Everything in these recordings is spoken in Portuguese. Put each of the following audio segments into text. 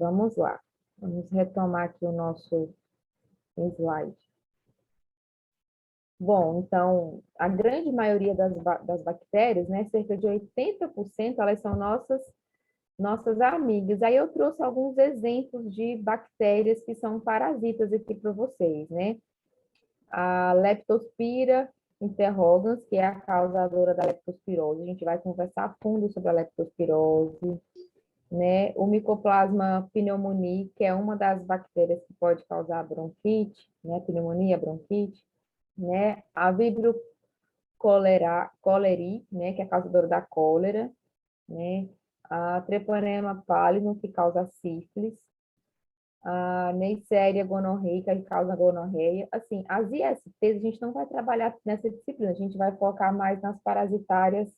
Vamos lá. Vamos retomar aqui o nosso slide. Bom, então, a grande maioria das bactérias, né, cerca de 80%, elas são nossas amigas. Aí eu trouxe alguns exemplos de bactérias que são parasitas aqui para vocês, né? A Leptospira interrogans, que é a causadora da leptospirose. A gente vai conversar a fundo sobre a leptospirose, né? O Mycoplasma pneumoniae, que é uma das bactérias que pode causar bronquite, né? Pneumonia, bronquite, né? A Vibrio cholerae, né? Que é a causadora da cólera, né? A Treponema pallidum, que causa sífilis, a Neisseria gonorreica, que causa gonorreia. Assim, as ISTs a gente não vai trabalhar nessa disciplina, a gente vai focar mais nas parasitárias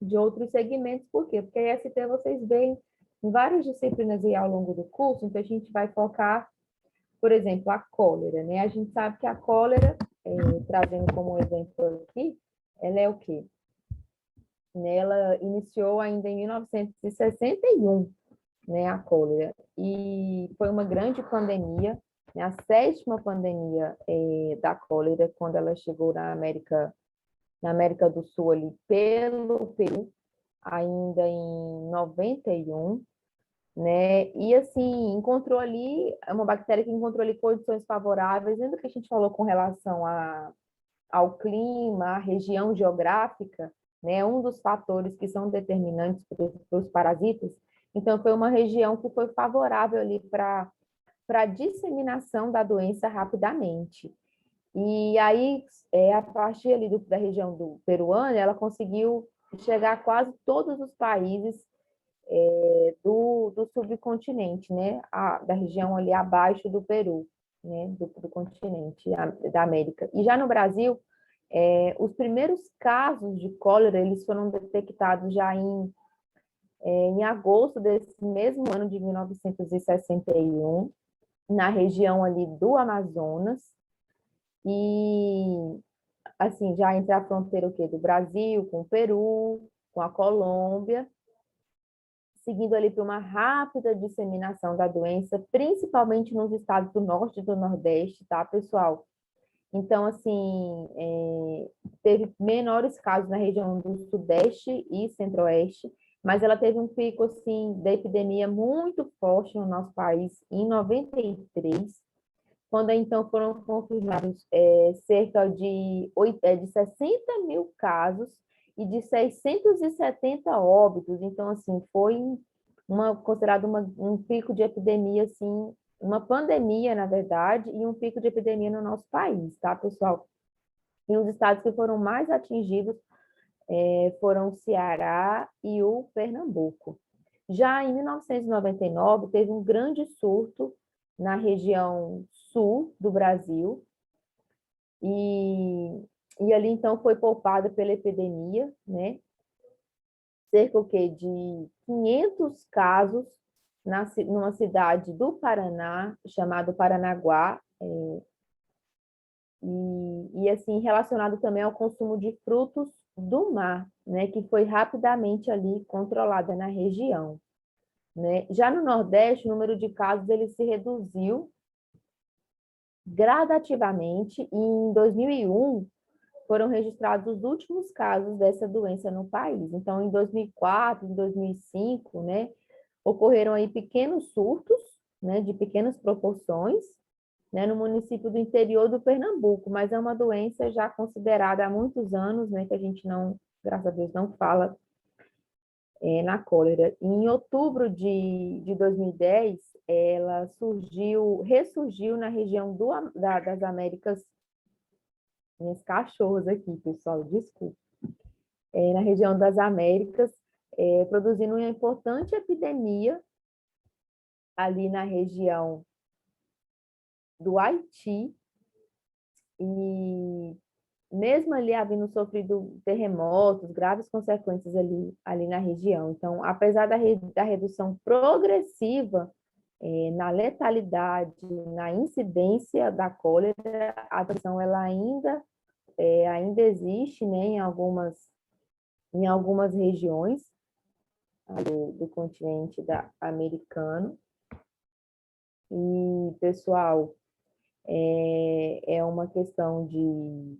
de outros segmentos. Por quê? Porque a IST vocês veem em várias disciplinas aí ao longo do curso, então a gente vai focar, por exemplo, a cólera, né? A gente sabe que a cólera, trazendo como um exemplo aqui, ela é o quê? Ela iniciou ainda em 1961, né, a cólera, e foi uma grande pandemia, né, a sétima pandemia da cólera, quando ela chegou na América do Sul, ali pelo Peru, ainda em 91, né, e assim, encontrou ali, é uma bactéria que encontrou ali condições favoráveis, lembra que a gente falou com relação ao clima, à região geográfica, né, um dos fatores que são determinantes para os parasitas. Então, foi uma região que foi favorável ali para a disseminação da doença rapidamente. E aí, a partir ali da região do peruana, ela conseguiu chegar a quase todos os países do subcontinente, né, da região ali abaixo do Peru, né, do continente da América. E já no Brasil, os primeiros casos de cólera, eles foram detectados já em agosto desse mesmo ano de 1961, na região ali do Amazonas, e assim, já entre a fronteira o quê? Do Brasil, com o Peru, com a Colômbia, seguindo ali para uma rápida disseminação da doença, principalmente nos estados do Norte e do Nordeste, tá, pessoal? Então, assim, teve menores casos na região do Sudeste e Centro-Oeste, mas ela teve um pico, assim, da epidemia muito forte no nosso país em 93, quando então foram confirmados cerca de 60 mil casos e de 670 óbitos. Então, assim, foi considerado um pico de epidemia, assim, uma pandemia, na verdade, e um pico de epidemia no nosso país, tá, pessoal? E os estados que foram mais atingidos foram o Ceará e o Pernambuco. Já em 1999, teve um grande surto na região sul do Brasil, e ali, então, foi poupada pela epidemia, né? Cerca de 500 casos numa cidade do Paraná, chamada Paranaguá, e assim, relacionado também ao consumo de frutos do mar, né, que foi rapidamente ali controlada na região, né? Já no Nordeste, o número de casos ele se reduziu gradativamente, e em 2001 foram registrados os últimos casos dessa doença no país. Então, em 2004, em 2005, né, ocorreram aí pequenos surtos, né, de pequenas proporções, né, no município do interior do Pernambuco, mas é uma doença já considerada há muitos anos, né, que a gente não, graças a Deus, não fala na cólera. Em outubro de 2010, ela ressurgiu na região das Américas, minhas cachorras aqui, pessoal, desculpa, na região das Américas, produzindo uma importante epidemia ali na região do Haiti, e mesmo ali havendo sofrido terremotos, graves consequências ali na região. Então, apesar da redução progressiva na letalidade, na incidência da cólera, a transmissão ela ainda existe, né, em algumas regiões, do continente americano. E, pessoal, é uma questão de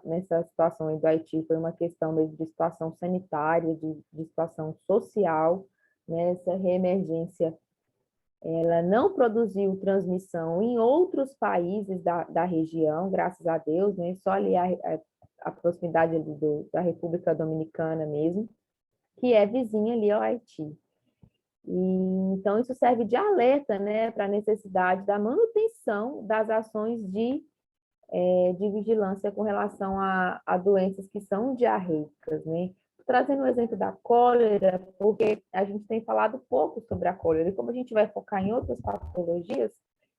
nessa situação aí do Haiti, foi uma questão mesmo de situação sanitária, de situação social, né? Essa reemergência, ela não produziu transmissão em outros países da região, graças a Deus, né? Só ali a proximidade ali da República Dominicana mesmo, que é vizinha ali ao Haiti. E, então, isso serve de alerta, né, para a necessidade da manutenção das ações de vigilância com relação a doenças que são diarreicas, né? Trazendo o exemplo da cólera, porque a gente tem falado pouco sobre a cólera, e como a gente vai focar em outras patologias,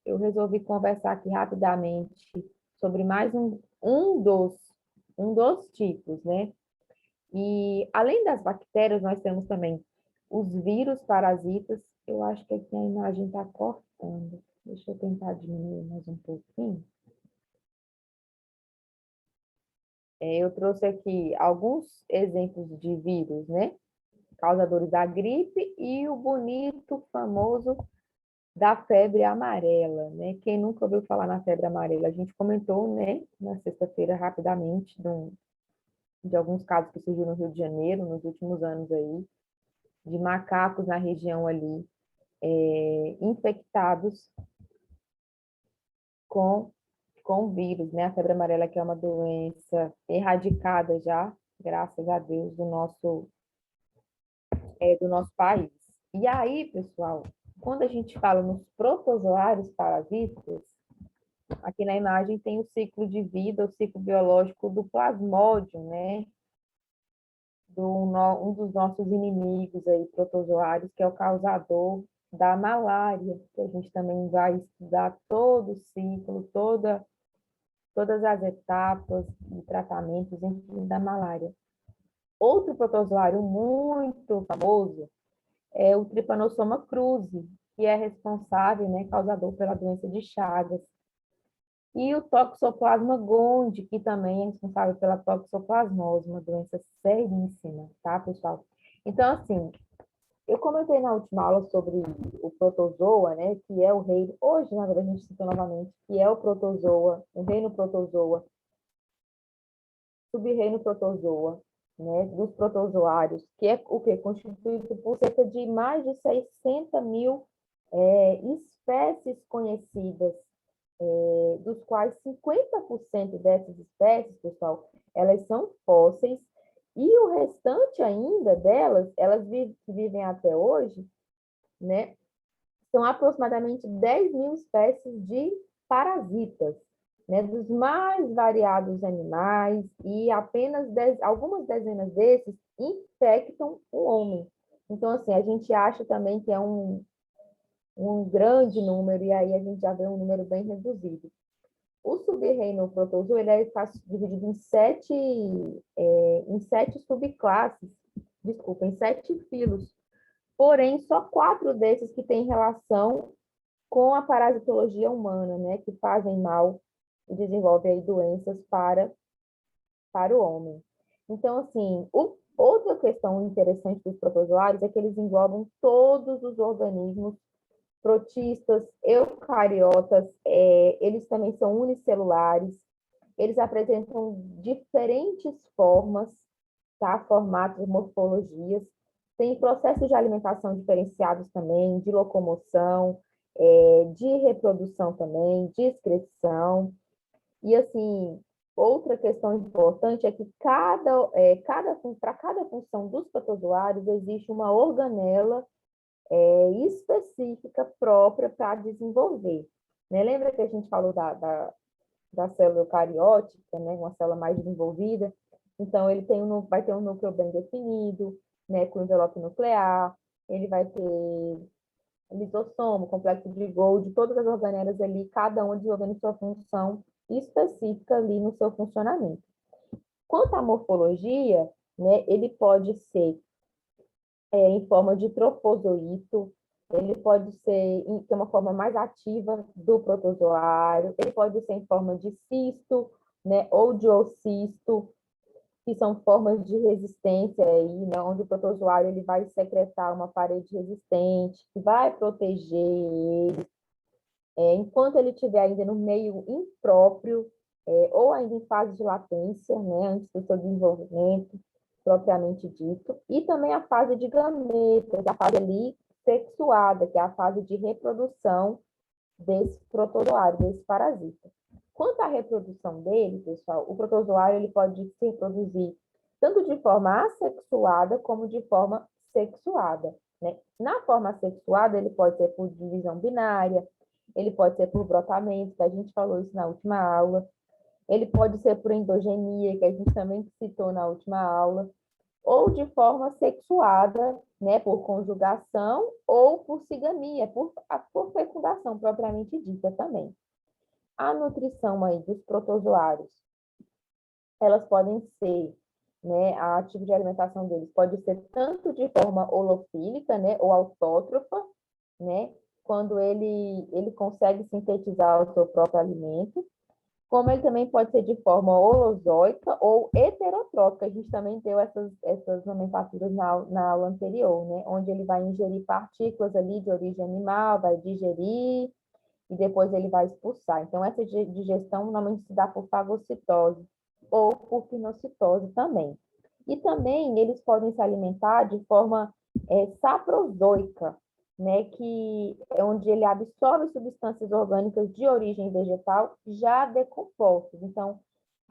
eu resolvi conversar aqui rapidamente sobre mais um dos tipos, né? E além das bactérias, nós temos também os vírus parasitas. Eu acho que aqui a imagem está cortando. Deixa eu tentar diminuir mais um pouquinho. Eu trouxe aqui alguns exemplos de vírus, né? Causadores da gripe e o bonito, famoso da febre amarela, né? Quem nunca ouviu falar na febre amarela? A gente comentou, né, na sexta-feira, rapidamente, de alguns casos que surgiram no Rio de Janeiro, nos últimos anos aí, de macacos na região ali, infectados com, com vírus, né? A febre amarela, que é uma doença erradicada já, graças a Deus, do nosso país. E aí, pessoal, quando a gente fala nos protozoários parasitas, aqui na imagem tem o ciclo de vida, o ciclo biológico do plasmódio, né? Um dos nossos inimigos aí, protozoários, que é o causador da malária, que a gente também vai estudar todo o ciclo, todas as etapas de tratamentos, enfim, da malária. Outro protozoário muito famoso é o Trypanosoma cruzi, que é responsável, né, causador pela doença de Chagas. E o Toxoplasma gondii, que também é responsável pela toxoplasmose, uma doença seríssima, tá, pessoal? Então, assim, eu comentei na última aula sobre o protozoa, né, que é o reino, hoje, na verdade, a gente citou novamente, que é o protozoa, o reino protozoa, sub-reino protozoa, né, dos protozoários, que é o que? Constituído por cerca de mais de 60 mil espécies conhecidas, dos quais 50% dessas espécies, pessoal, elas são fósseis, e o restante ainda delas, que vivem até hoje, né, são aproximadamente 10 mil espécies de parasitas, né, dos mais variados animais, e apenas algumas dezenas desses infectam o homem. Então, assim, a gente acha também que é um grande número, e aí a gente já vê um número bem reduzido. O sub-reino protozoa, ele está dividido em sete subclasses, desculpa, em 7 filos. Porém, só 4 desses que têm relação com a parasitologia humana, né, que fazem mal e desenvolvem aí doenças para o homem. Então, assim, outra questão interessante dos protozoários é que eles englobam todos os organismos protistas, eucariotas, eles também são unicelulares, eles apresentam diferentes formas, tá? Formatos, morfologias, tem processos de alimentação diferenciados também, de locomoção, de reprodução também, de excreção. E, assim, outra questão importante é que para cada função dos protozoários existe uma organela específica própria para desenvolver. Né? Lembra que a gente falou da célula eucariótica, né? Uma célula mais desenvolvida? Então, ele vai ter um núcleo bem definido, né? Com envelope nuclear, ele vai ter lisossomo, complexo de Golgi, todas as organelas ali, cada uma desenvolvendo sua função específica ali no seu funcionamento. Quanto à morfologia, né, ele pode ser em forma de trofozoito, ele pode ter uma forma mais ativa do protozoário, ele pode ser em forma de cisto, né, ou de oocisto, que são formas de resistência aí, né, onde o protozoário ele vai secretar uma parede resistente, que vai proteger ele, enquanto ele estiver ainda no meio impróprio, ou ainda em fase de latência, né, antes do seu desenvolvimento propriamente dito, e também a fase de gametas, a fase ali sexuada, que é a fase de reprodução desse protozoário, desse parasita. Quanto à reprodução dele, pessoal, o protozoário ele pode se reproduzir tanto de forma assexuada como de forma sexuada, né? Na forma assexuada, ele pode ser por divisão binária, ele pode ser por brotamento, que a gente falou isso na última aula, ele pode ser por endogenia, que a gente também citou na última aula, ou de forma sexuada, né, por conjugação, ou por cigamia, por fecundação propriamente dita também. A nutrição aí dos protozoários, elas podem ser, né, a tipo de alimentação deles pode ser tanto de forma holofílica, né, ou autótrofa, né, quando ele consegue sintetizar o seu próprio alimento, como ele também pode ser de forma holozoica ou heterotrófica. A gente também deu essas nomenclaturas na aula anterior, né? Onde ele vai ingerir partículas ali de origem animal, vai digerir e depois ele vai expulsar. Então, essa digestão normalmente se dá por fagocitose ou por pinocitose também. E também eles podem se alimentar de forma saprozoica, né, que é onde ele absorve substâncias orgânicas de origem vegetal já decompostas. Então,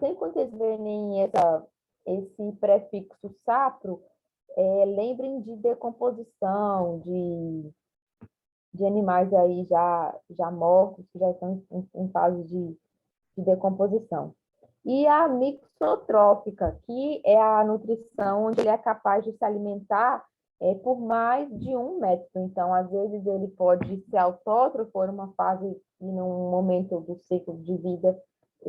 sempre quando vocês verem esse prefixo sapro, lembrem de decomposição, de animais aí já mortos, que já estão em fase de decomposição. E a mixotrófica, que é a nutrição onde ele é capaz de se alimentar por mais de um método. Então, às vezes, ele pode ser autótrofo numa fase e num momento do ciclo de vida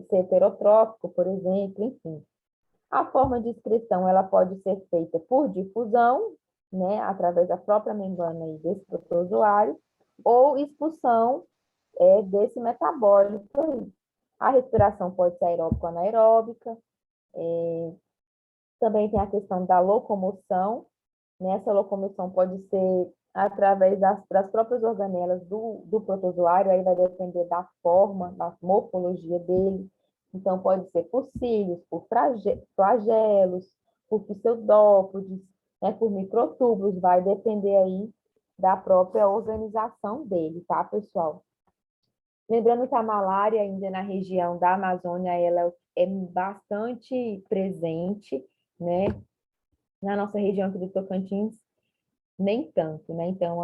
ser heterotrófico, por exemplo, enfim. A forma de excreção, ela pode ser feita por difusão, né, através da própria membrana aí desse protozoário, ou expulsão desse metabólito aí. A respiração pode ser aeróbica ou anaeróbica. Também tem a questão da locomoção, né? Essa locomoção pode ser através das próprias organelas do protozoário, aí vai depender da forma, da morfologia dele. Então, pode ser por cílios, por flagelos, por pseudópodes, né? Por microtúbulos, vai depender aí da própria organização dele, tá, pessoal? Lembrando que a malária, ainda na região da Amazônia, ela é bastante presente, né? Na nossa região aqui do Tocantins, nem tanto, né? Então,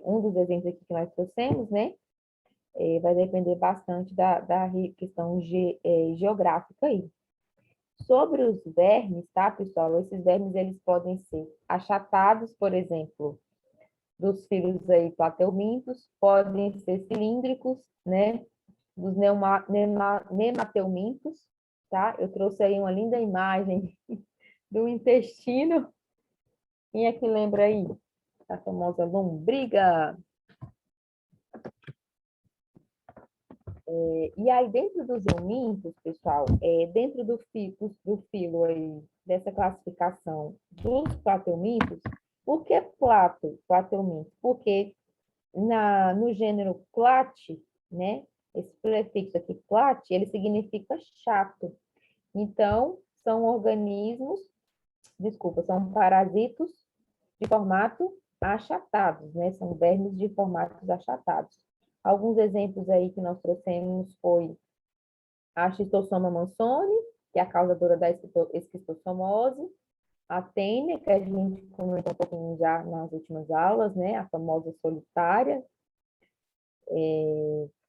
um dos exemplos aqui que nós trouxemos, né? Vai depender bastante da questão geográfica aí. Sobre os vermes, tá, pessoal? Esses vermes, eles podem ser achatados, por exemplo, dos filos aí plateumintos, podem ser cilíndricos, né? Dos nemateumintos, tá? Eu trouxe aí uma linda imagem do intestino. Quem é que lembra aí? A famosa lombriga. E aí, dentro dos eumintos, pessoal, dentro do filo aí, dessa classificação dos plateumintos, por que plateumintos? Porque no gênero plat, né, esse prefixo aqui, plat, ele significa chato. Então, são organismos, desculpa, são parasitos de formato achatados, né? São vermes de formatos achatados. Alguns exemplos aí que nós trouxemos foi a Schistossoma mansoni, que é a causadora da esquistossomose, a tênia, que a gente comentou um pouquinho já nas últimas aulas, né? A famosa solitária,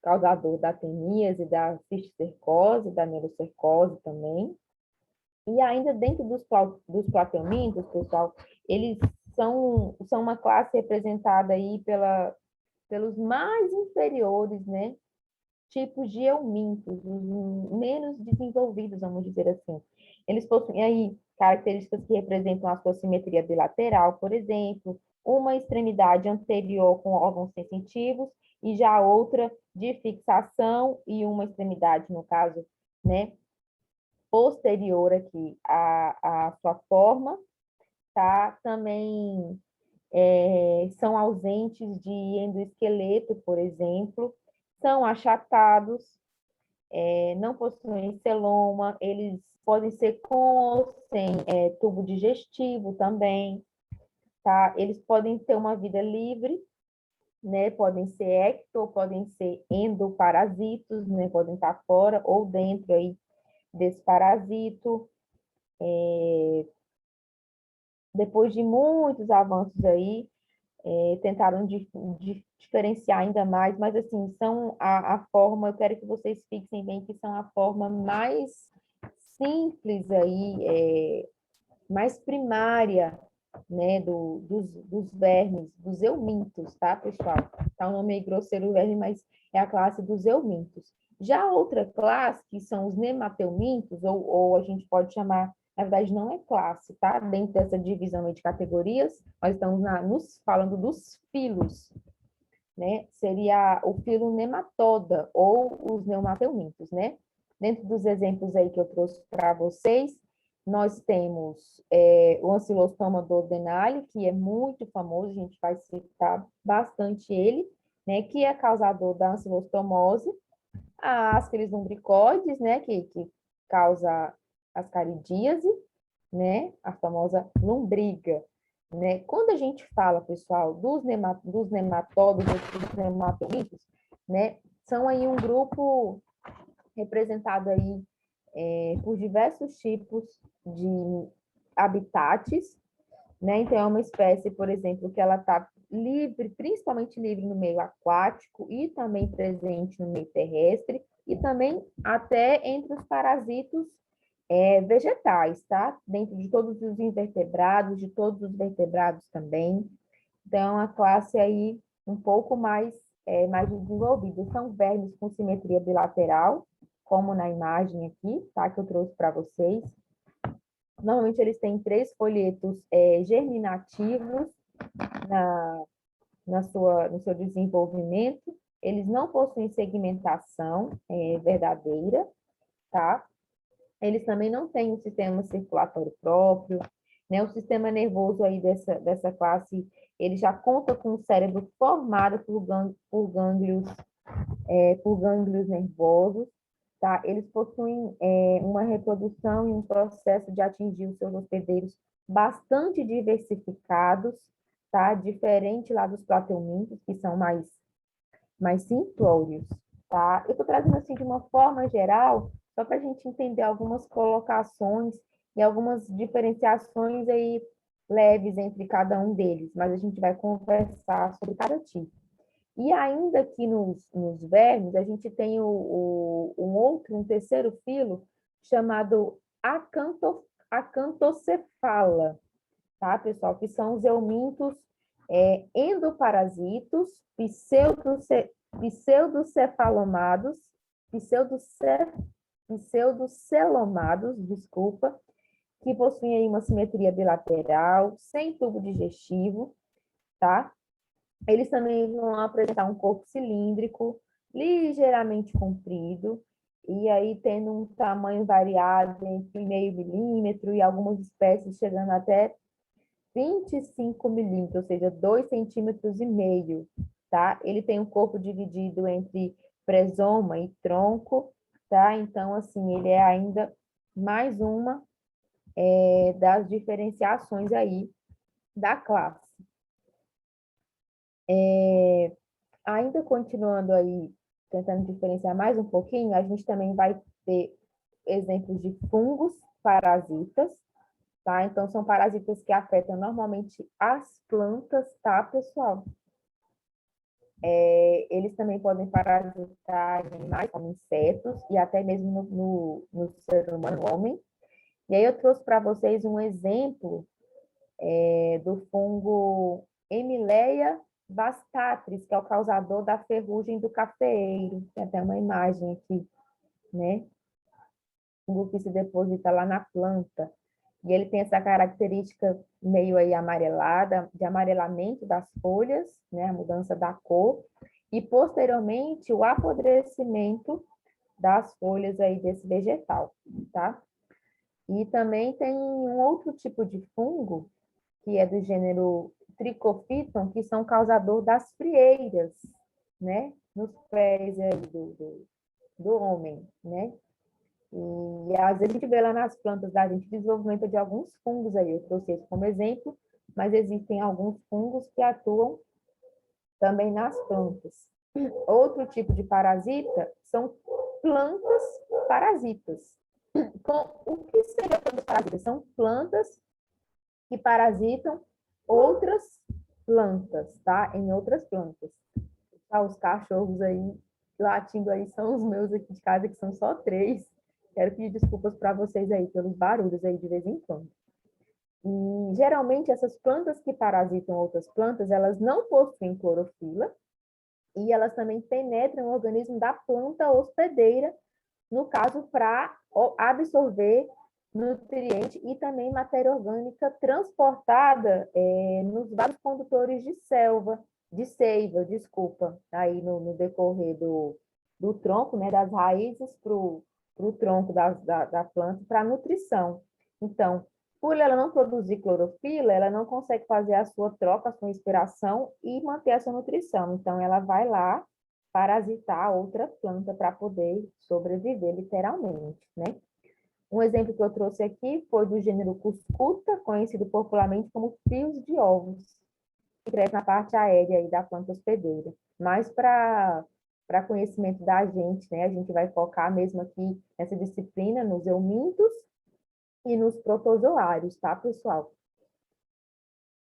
causador da teníase, da cisticercose, da neurocercose também. E ainda dentro dos plateumintos, pessoal, eles são uma classe representada aí pelos mais inferiores, né? Tipos de eumintos, os menos desenvolvidos, vamos dizer assim. Eles possuem aí características que representam a sua simetria bilateral, por exemplo, uma extremidade anterior com órgãos sensitivos e já outra de fixação e uma extremidade, no caso, né, posterior aqui à sua forma, tá? Também são ausentes de endoesqueleto, por exemplo, são achatados, não possuem celoma, eles podem ser com ou sem tubo digestivo também, tá? Eles podem ter uma vida livre, né? Podem ser ecto, podem ser endoparasitos, né? Podem estar fora ou dentro aí desse parasito. Depois de muitos avanços aí, tentaram diferenciar ainda mais, mas assim, são a forma, eu quero que vocês fixem bem que são a forma mais simples aí, mais primária, né, dos vermes, dos eumintos, tá, pessoal? Tá um nome meio grosseiro, verme, mas é a classe dos eumintos. Já a outra classe, que são os nemateumintos, ou a gente pode chamar, na verdade, não é classe, tá? Dentro dessa divisão de categorias, nós estamos falando dos filos, né? Seria o filo nematoda, ou os nemateumintos, né? Dentro dos exemplos aí que eu trouxe para vocês, nós temos o Ancylostoma duodenale, que é muito famoso, a gente vai citar bastante ele, né? Que é causador da ancilostomose, a Ascaris lumbricoides, né? Que causa ascaridíase, né? A famosa lombriga, né? Quando a gente fala, pessoal, dos nematóides, dos nematomitos, né? São aí um grupo representado aí por diversos tipos de habitats, né? Então, é uma espécie, por exemplo, que ela está livre, principalmente livre no meio aquático e também presente no meio terrestre, e também até entre os parasitos vegetais, tá? Dentro de todos os invertebrados, de todos os vertebrados também. Então, a classe aí um pouco mais desenvolvida. São vermes com simetria bilateral, como na imagem aqui, tá? Que eu trouxe para vocês. Normalmente, eles têm 3 folhetos germinativos no seu desenvolvimento. Eles não possuem segmentação verdadeira, tá? Eles também não têm um sistema circulatório próprio, né? O sistema nervoso aí dessa classe, ele já conta com o cérebro formado por gânglios nervosos, tá? Eles possuem uma reprodução e um processo de atingir os seus hospedeiros bastante diversificados, tá? Diferente lá dos plateumintos, que são mais simplórios, tá? Eu estou trazendo assim de uma forma geral, só para a gente entender algumas colocações e algumas diferenciações aí leves entre cada um deles, mas a gente vai conversar sobre cada tipo. E ainda aqui nos vermes, a gente tem um terceiro filo, chamado acantocefala, tá, pessoal? Que são os eumintos endoparasitos, pseudocefalomados, pseudocelomados, desculpa, que possuem aí uma simetria bilateral, sem tubo digestivo, tá? Eles também vão apresentar um corpo cilíndrico, ligeiramente comprido, e aí tendo um tamanho variado entre meio milímetro e algumas espécies chegando até 25 milímetros, ou seja, 2,5 centímetros, tá? Ele tem um corpo dividido entre presoma e tronco, tá? Então, assim, ele é ainda mais uma das diferenciações aí da classe. Ainda continuando aí, tentando diferenciar mais um pouquinho, a gente também vai ter exemplos de fungos parasitas, tá? Então, são parasitas que afetam normalmente as plantas, tá, pessoal? Eles também podem parasitar animais, como insetos, e até mesmo no ser humano, homem. E aí eu trouxe para vocês um exemplo do fungo Emileia bastatris, que é o causador da ferrugem do cafeeiro. Tem até uma imagem aqui, né? O fungo que se deposita lá na planta. E ele tem essa característica meio aí amarelada, de amarelamento das folhas, né? A mudança da cor. E, posteriormente, o apodrecimento das folhas aí desse vegetal, tá? E também tem um outro tipo de fungo, que é do gênero Trichophyton, que são causador das frieiras, né? Nos pés aí do homem, né? E às vezes a gente vê lá nas plantas da gente desenvolvimento de alguns fungos aí, eu trouxe esse como exemplo, mas existem alguns fungos que atuam também nas plantas. Outro tipo de parasita são plantas parasitas. O que seriam plantas parasitas? São plantas que parasitam outras plantas, tá? Em outras plantas. Ah, os cachorros aí latindo aí são os meus aqui de casa, que são só 3. Quero pedir desculpas para vocês aí pelos barulhos aí de vez em quando. E geralmente essas plantas que parasitam outras plantas, elas não possuem clorofila e elas também penetram no organismo da planta hospedeira, no caso, para absorver nutriente e também matéria orgânica transportada nos vários condutores de seiva, desculpa, aí no decorrer do tronco, né, das raízes para o tronco da planta, para a nutrição. Então, por ela não produzir clorofila, ela não consegue fazer a sua troca, a sua inspiração e manter a sua nutrição. Então, ela vai lá parasitar outra planta para poder sobreviver, literalmente, né? Um exemplo que eu trouxe aqui foi do gênero Cuscuta, conhecido popularmente como fios de ovos, que cresce na parte aérea aí da planta hospedeira. Mas para conhecimento da gente, né? A gente vai focar mesmo aqui nessa disciplina nos eumintos e nos protozoários, tá, pessoal?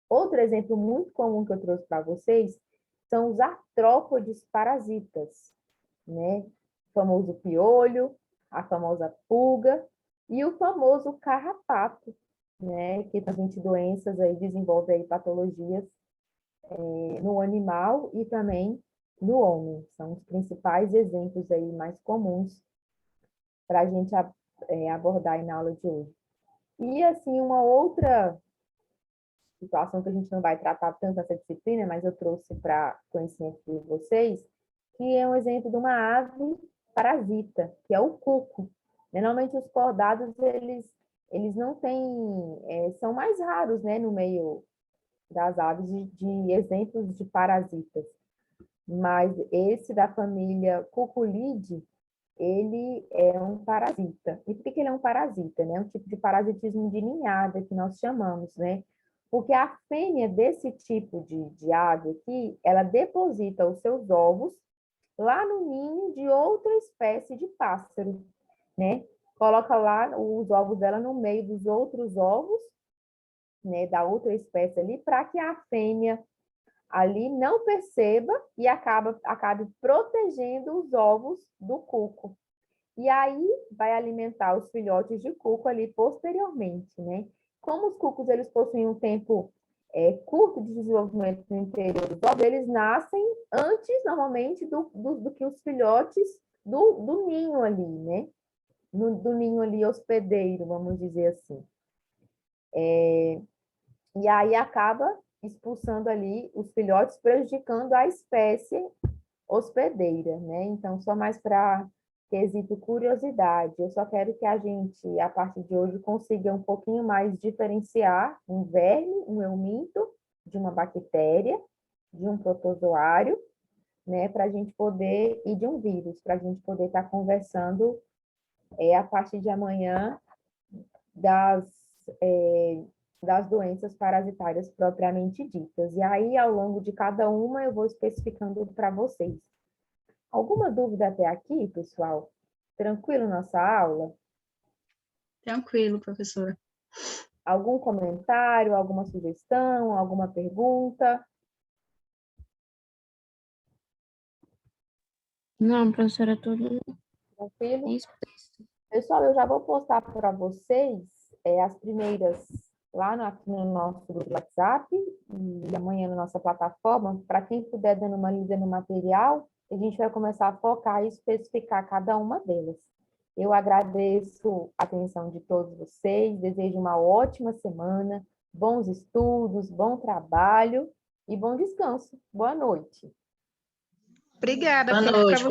Outro exemplo muito comum que eu trouxe para vocês são os artrópodes parasitas, né? O famoso piolho, a famosa pulga e o famoso carrapato, né? Que transmite doenças aí, desenvolve aí patologias no animal e também no homem. São os principais exemplos aí mais comuns para a gente abordar aí na aula de hoje. E, assim, uma outra situação que a gente não vai tratar tanto nessa disciplina, mas eu trouxe para conhecimento de vocês, que é um exemplo de uma ave parasita, que é o cuco. Normalmente os cordados, eles não têm, são mais raros, né, no meio das aves de exemplos de parasitas. Mas esse da família Cuculidae, ele é um parasita. E por que ele é um parasita, né? Um tipo de parasitismo de ninhada, que nós chamamos, né? Porque a fêmea desse tipo de ave aqui, ela deposita os seus ovos lá no ninho de outra espécie de pássaro, né? Coloca lá os ovos dela no meio dos outros ovos, né, da outra espécie ali, para que a fêmea ali não perceba e acabe protegendo os ovos do cuco. E aí vai alimentar os filhotes de cuco ali posteriormente, né? Como os cucos eles possuem um tempo curto de desenvolvimento no interior dos ovos, eles nascem antes, normalmente, do que os filhotes do ninho ali, né? Do ninho ali hospedeiro, vamos dizer assim. E aí acaba expulsando ali os filhotes, prejudicando a espécie hospedeira, né? Então, só mais para quesito curiosidade, eu só quero que a gente, a partir de hoje, consiga um pouquinho mais diferenciar um verme, um euminto, de uma bactéria, de um protozoário, né? Para a gente poder, e de um vírus, para a gente poder estar conversando a partir de amanhã das, das doenças parasitárias propriamente ditas. E aí, ao longo de cada uma, eu vou especificando para vocês. Alguma dúvida até aqui, pessoal? Tranquilo nossa aula? Tranquilo, professora. Algum comentário, alguma sugestão, alguma pergunta? Não, professora, tudo Tranquilo? isso. Pessoal, eu já vou postar para vocês as primeiras lá no nosso grupo do WhatsApp e amanhã na nossa plataforma, para quem puder dando uma lida no material, a gente vai começar a focar e especificar cada uma delas. Eu agradeço a atenção de todos vocês, desejo uma ótima semana, bons estudos, bom trabalho e bom descanso. Boa noite. Obrigada. Boa noite.